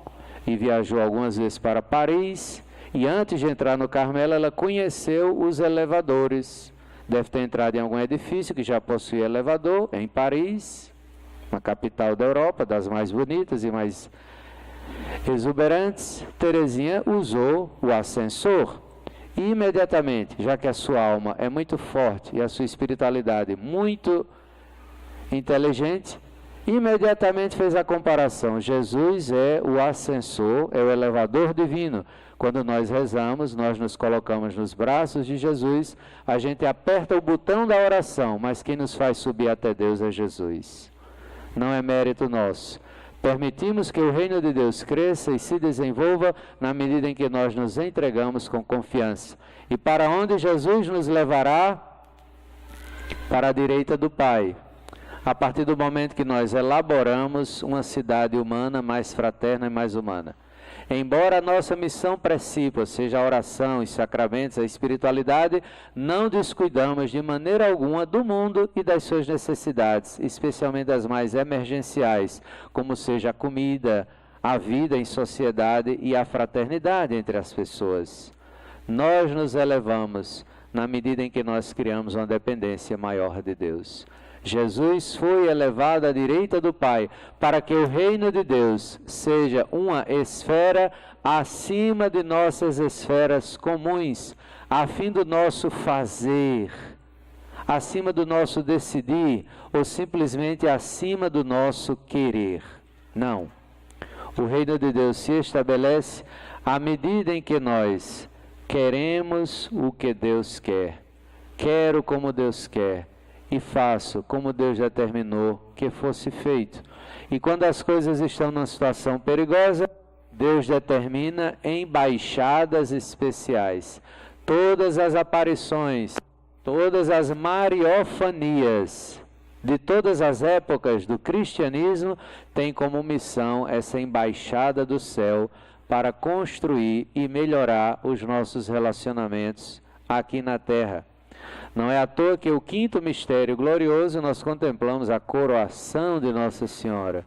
e viajou algumas vezes para Paris, e antes de entrar no Carmelo, ela conheceu os elevadores. Deve ter entrado em algum edifício que já possuía elevador, em Paris, uma capital da Europa, das mais bonitas e mais exuberantes. Teresinha usou o ascensor e imediatamente, já que a sua alma é muito forte e a sua espiritualidade muito inteligente, imediatamente fez a comparação. Jesus é o ascensor, é o elevador divino. Quando nós rezamos, nós nos colocamos nos braços de Jesus, a gente aperta o botão da oração, mas quem nos faz subir até Deus é Jesus. Não é mérito nosso. Permitimos que o reino de Deus cresça e se desenvolva na medida em que nós nos entregamos com confiança. E para onde Jesus nos levará? Para a direita do Pai. A partir do momento que nós elaboramos uma cidade humana mais fraterna e mais humana. Embora a nossa missão principal seja a oração, os sacramentos, a espiritualidade, não descuidamos de maneira alguma do mundo e das suas necessidades, especialmente as mais emergenciais, como seja a comida, a vida em sociedade e a fraternidade entre as pessoas. Nós nos elevamos na medida em que nós criamos uma dependência maior de Deus. Jesus foi elevado à direita do Pai para que o reino de Deus seja uma esfera acima de nossas esferas comuns, a fim do nosso fazer, acima do nosso decidir, ou simplesmente acima do nosso querer. Não. O reino de Deus se estabelece à medida em que nós queremos o que Deus quer, quero como Deus quer, e faço como Deus determinou que fosse feito. E quando as coisas estão numa situação perigosa, Deus determina embaixadas especiais. Todas as aparições, todas as mariofanias de todas as épocas do cristianismo têm como missão essa embaixada do céu para construir e melhorar os nossos relacionamentos aqui na terra. Não é à toa que o quinto mistério glorioso nós contemplamos a coroação de Nossa Senhora.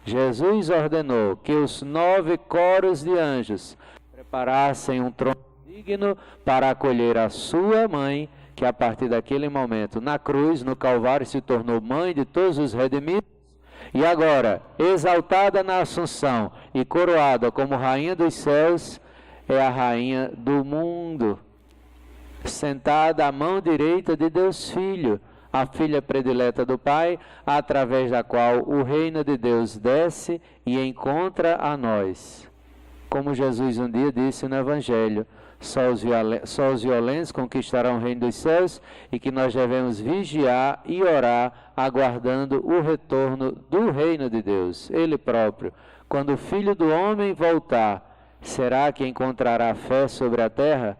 Jesus ordenou que os 9 coros de anjos preparassem um trono digno para acolher a sua mãe, que a partir daquele momento na cruz, no Calvário, se tornou mãe de todos os redimidos, e agora, exaltada na Assunção e coroada como rainha dos céus, é a rainha do mundo, sentada à mão direita de Deus Filho, a filha predileta do Pai, através da qual o reino de Deus desce e encontra a nós. Como Jesus um dia disse no Evangelho, só os violentos conquistarão o reino dos céus, e que nós devemos vigiar e orar, aguardando o retorno do reino de Deus, Ele próprio. Quando o Filho do Homem voltar, será que encontrará fé sobre a terra?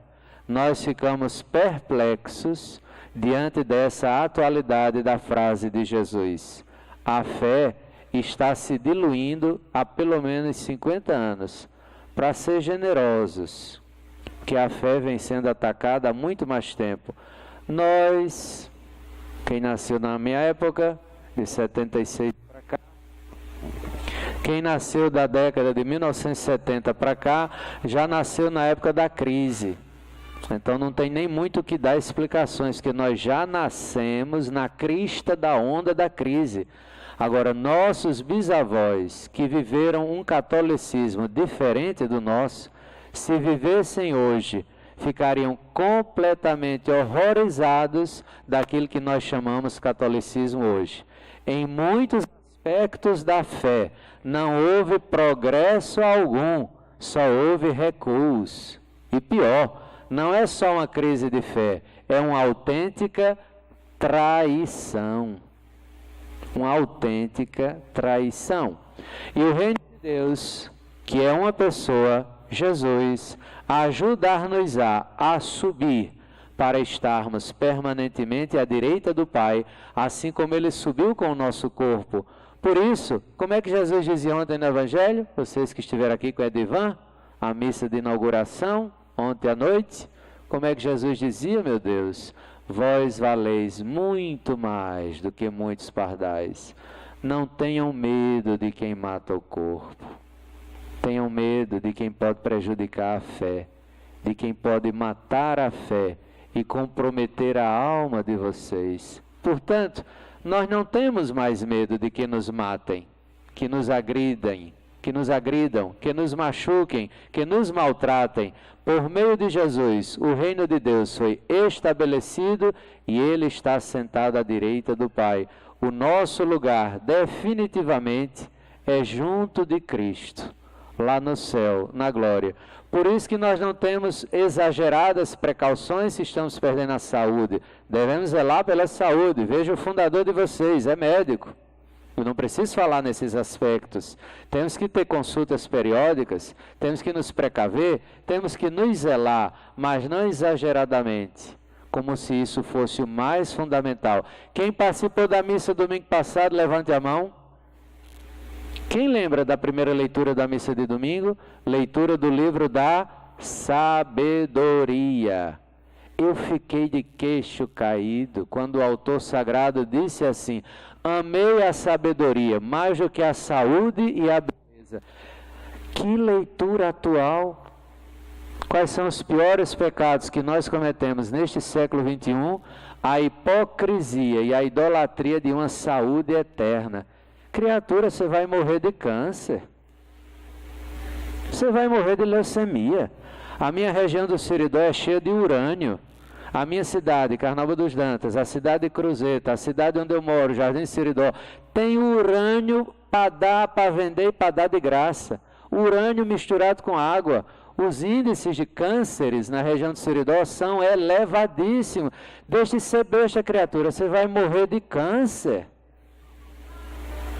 Nós ficamos perplexos diante dessa atualidade da frase de Jesus. A fé está se diluindo há pelo menos 50 anos. para ser generosos, que a fé vem sendo atacada há muito mais tempo. Nós, quem nasceu na minha época, de 76 para cá, quem nasceu da década de 1970 para cá, já nasceu na época da crise. Então não tem nem muito o que dar explicações, porque nós já nascemos na crista da onda da crise. Agora, nossos bisavós, que viveram um catolicismo diferente do nosso, se vivessem hoje, ficariam completamente horrorizados daquilo que nós chamamos catolicismo hoje. Em muitos aspectos da fé, não houve progresso algum, só houve recuos. E pior, não é só uma crise de fé, é uma autêntica traição. Uma autêntica traição. E o reino de Deus, que é uma pessoa, Jesus, ajudar-nos a subir para estarmos permanentemente à direita do Pai, assim como Ele subiu com o nosso corpo. Por isso, como é que Jesus dizia ontem no Evangelho? Vocês que estiveram aqui com o Edivan, a missa de inauguração, ontem à noite, como é que Jesus dizia, meu Deus? Vós valeis muito mais do que muitos pardais. Não tenham medo de quem mata o corpo. Tenham medo de quem pode prejudicar a fé, de quem pode matar a fé e comprometer a alma de vocês. Portanto, nós não temos mais medo de que nos matem, que nos agridam, que nos machuquem, que nos maltratem. Por meio de Jesus, o reino de Deus foi estabelecido e Ele está sentado à direita do Pai. O nosso lugar, definitivamente, é junto de Cristo, lá no céu, na glória. Por isso que nós não temos exageradas precauções se estamos perdendo a saúde. Devemos zelar pela saúde. Veja o fundador de vocês, é médico. Eu não preciso falar nesses aspectos. Temos que ter consultas periódicas, temos que nos precaver, temos que nos zelar, mas não exageradamente, como se isso fosse o mais fundamental. Quem participou da missa domingo passado, levante a mão. Quem lembra da primeira leitura da missa de domingo? Leitura do livro da Sabedoria. Eu fiquei de queixo caído quando o autor sagrado disse assim: amei a sabedoria mais do que a saúde e a beleza. Que leitura atual! Quais são os piores pecados que nós cometemos neste século XXI? A hipocrisia e a idolatria de uma saúde eterna. Criatura, você vai morrer de câncer. Você vai morrer de leucemia. A minha região do Seridó é cheia de urânio. A minha cidade, Carnaúba dos Dantas, a cidade de Cruzeta, a cidade onde eu moro, Jardim Seridó, tem urânio para dar, para vender e para dar de graça. Urânio misturado com água. Os índices de cânceres na região do Seridó são elevadíssimos. Deixe de ser besta, criatura, você vai morrer de câncer.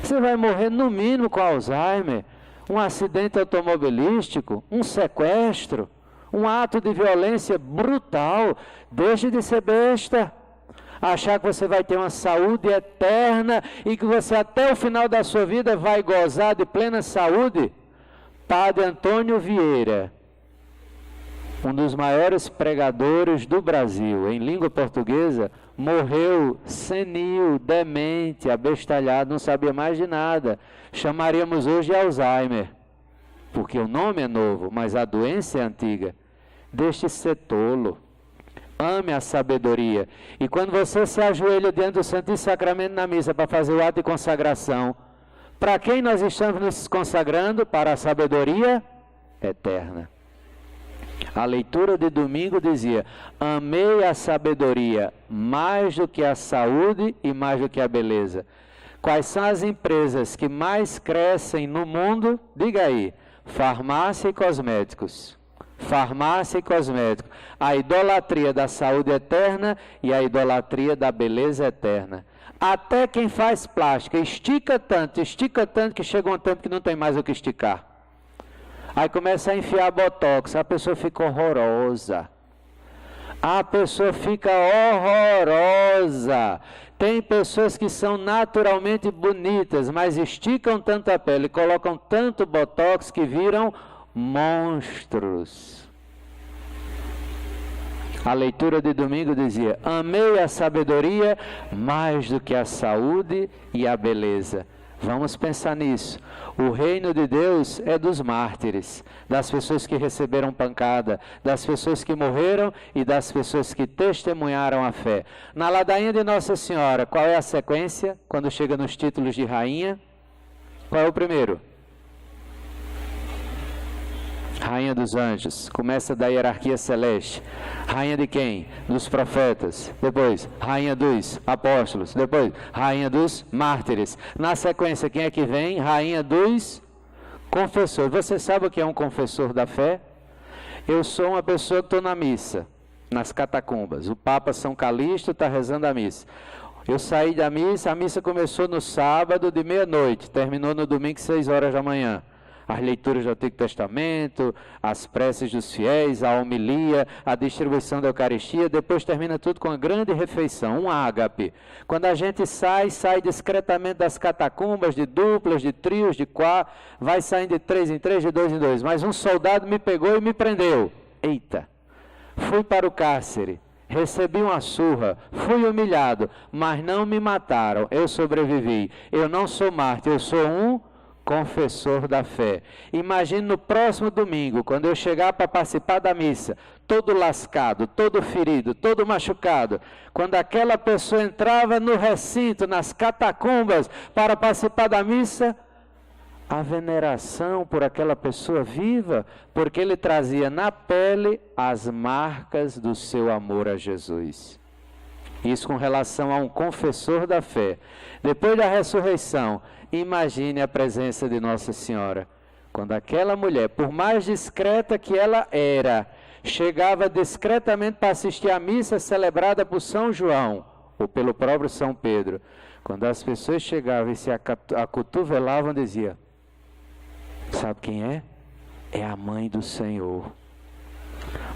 Você vai morrer no mínimo com Alzheimer, um acidente automobilístico, um sequestro, um ato de violência brutal. Deixe de ser besta. Achar que você vai ter uma saúde eterna e que você até o final da sua vida vai gozar de plena saúde. Padre Antônio Vieira, um dos maiores pregadores do Brasil em língua portuguesa, morreu senil, demente, abestalhado, não sabia mais de nada. Chamaríamos hoje de Alzheimer, porque o nome é novo, mas a doença é antiga. Deixe de ser tolo. Ame a sabedoria. E quando você se ajoelha diante do Santíssimo Sacramento na missa para fazer o ato de consagração, para quem nós estamos nos consagrando? Para a sabedoria eterna. A leitura de domingo dizia: amei a sabedoria mais do que a saúde e mais do que a beleza. Quais são as empresas que mais crescem no mundo? Diga aí: farmácia e cosméticos. Farmácia e cosméticos. A idolatria da saúde eterna e a idolatria da beleza eterna. Até quem faz plástica estica tanto que chega um tempo que não tem mais o que esticar. Aí começa a enfiar botox, a pessoa fica horrorosa. A pessoa fica horrorosa. Tem pessoas que são naturalmente bonitas, mas esticam tanto a pele, colocam tanto botox que viram monstros. A leitura de domingo dizia: amei a sabedoria mais do que a saúde e a beleza. Vamos pensar nisso. O reino de Deus é dos mártires, das pessoas que receberam pancada, das pessoas que morreram e das pessoas que testemunharam a fé. Na ladainha de Nossa Senhora, qual é a sequência quando chega nos títulos de rainha? Qual é o primeiro? Rainha dos anjos, começa da hierarquia celeste. Rainha de quem? Dos profetas. Depois, rainha dos apóstolos. Depois, rainha dos mártires. Na sequência, quem é que vem? Rainha dos confessores. Você sabe o que é um confessor da fé? Eu sou uma pessoa que estou na missa, nas catacumbas. O Papa São Calixto está rezando a missa. Eu saí da missa, a missa começou no sábado de meia-noite, terminou no domingo 6 horas da manhã. As leituras do Antigo Testamento, as preces dos fiéis, a homilia, a distribuição da Eucaristia, depois termina tudo com uma grande refeição, um ágape. Quando a gente sai discretamente das catacumbas, de duplas, de trios, de quatro, vai saindo de 3 em 3, de 2 em 2. Mas um soldado me pegou e me prendeu. Eita! Fui para o cárcere, recebi uma surra, fui humilhado, mas não me mataram, eu sobrevivi. Eu não sou mártir, eu sou um confessor da fé. Imagine no próximo domingo, quando eu chegar para participar da missa, todo lascado, todo ferido, todo machucado, quando aquela pessoa entrava no recinto, nas catacumbas, para participar da missa, a veneração por aquela pessoa viva, porque ele trazia na pele as marcas do seu amor a Jesus. Isso com relação a um confessor da fé. Depois da ressurreição, imagine a presença de Nossa Senhora. Quando aquela mulher, por mais discreta que ela era, chegava discretamente para assistir à missa celebrada por São João, ou pelo próprio São Pedro. Quando as pessoas chegavam e se acotovelavam, dizia: sabe quem é? É a mãe do Senhor.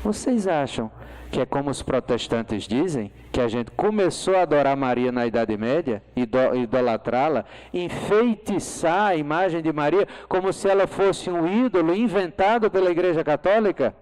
Vocês acham que é como os protestantes dizem, que a gente começou a adorar Maria na Idade Média, idolatrá-la, enfeitiçar a imagem de Maria como se ela fosse um ídolo inventado pela Igreja Católica?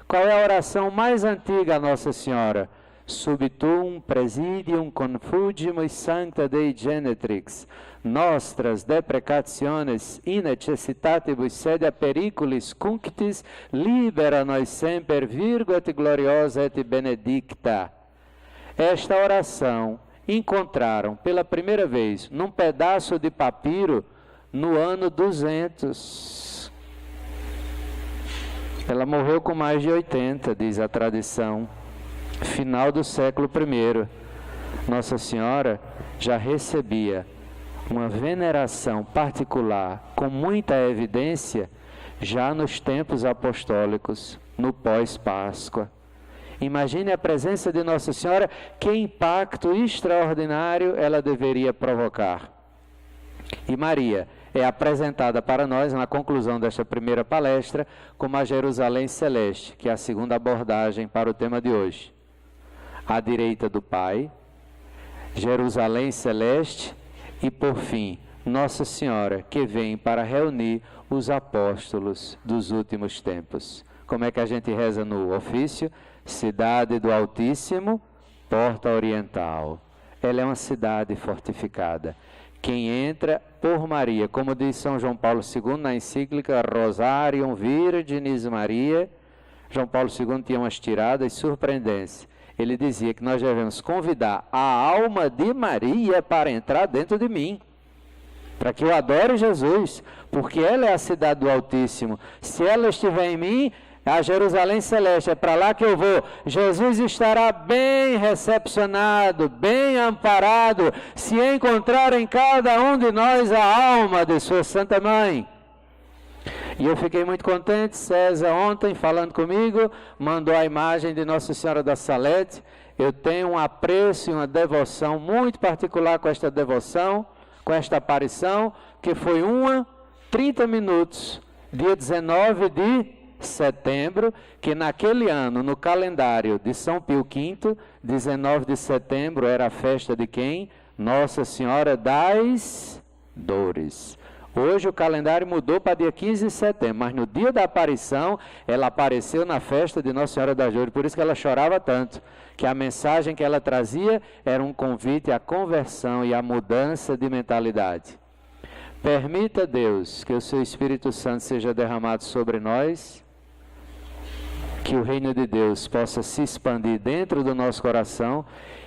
Qual é a oração mais antiga a Nossa Senhora? Subitum presidium confugimus sancta Dei genetrix, nostras deprecationes in necessitatibus sede a periculis cunctis, libera nos semper virgo et gloriosa et benedicta. Esta oração encontraram pela primeira vez num pedaço de papiro no ano 200. Ela morreu com mais de 80, diz a tradição. Final do século I. Nossa Senhora já recebia uma veneração particular, com muita evidência, já nos tempos apostólicos, no pós-Páscoa. Imagine a presença de Nossa Senhora, que impacto extraordinário ela deveria provocar. E Maria é apresentada para nós, na conclusão desta primeira palestra, como a Jerusalém Celeste, que é a segunda abordagem para o tema de hoje. À direita do Pai, Jerusalém Celeste e, por fim, Nossa Senhora, que vem para reunir os apóstolos dos últimos tempos. Como é que a gente reza no ofício? Cidade do Altíssimo, Porta Oriental. Ela é uma cidade fortificada. Quem entra por Maria, como diz São João Paulo II na encíclica Rosarium Virginis Maria, João Paulo II tinha umas tiradas surpreendentes. Ele dizia que nós devemos convidar a alma de Maria para entrar dentro de mim, para que eu adore Jesus, porque ela é a cidade do Altíssimo. Se ela estiver em mim, a Jerusalém Celeste, é para lá que eu vou. Jesus estará bem recepcionado, bem amparado, se encontrar em cada um de nós a alma de sua Santa Mãe. E eu fiquei muito contente. César ontem, falando comigo, mandou a imagem de Nossa Senhora da Salete. Eu tenho um apreço e uma devoção muito particular com esta devoção, com esta aparição, que foi 30 minutos, dia 19 de setembro, que naquele ano, no calendário de São Pio V, 19 de setembro era a festa de quem? Nossa Senhora das Dores. Hoje o calendário mudou para dia 15 de setembro, mas no dia da aparição, ela apareceu na festa de Nossa Senhora das Dores, por isso que ela chorava tanto, que a mensagem que ela trazia era um convite à conversão e à mudança de mentalidade. Permita, Deus, que o seu Espírito Santo seja derramado sobre nós, que o reino de Deus possa se expandir dentro do nosso coração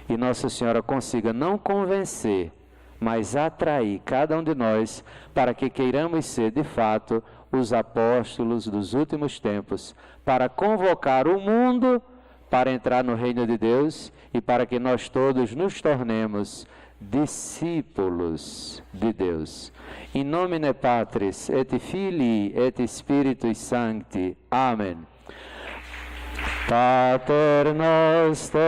e Nossa Senhora consiga não convencer, mas atrair cada um de nós para que queiramos ser, de fato, os apóstolos dos últimos tempos, para convocar o mundo para entrar no reino de Deus e para que nós todos nos tornemos discípulos de Deus. In nomine Patris et Filii et Spiritus Sancti. Amen. Pater noster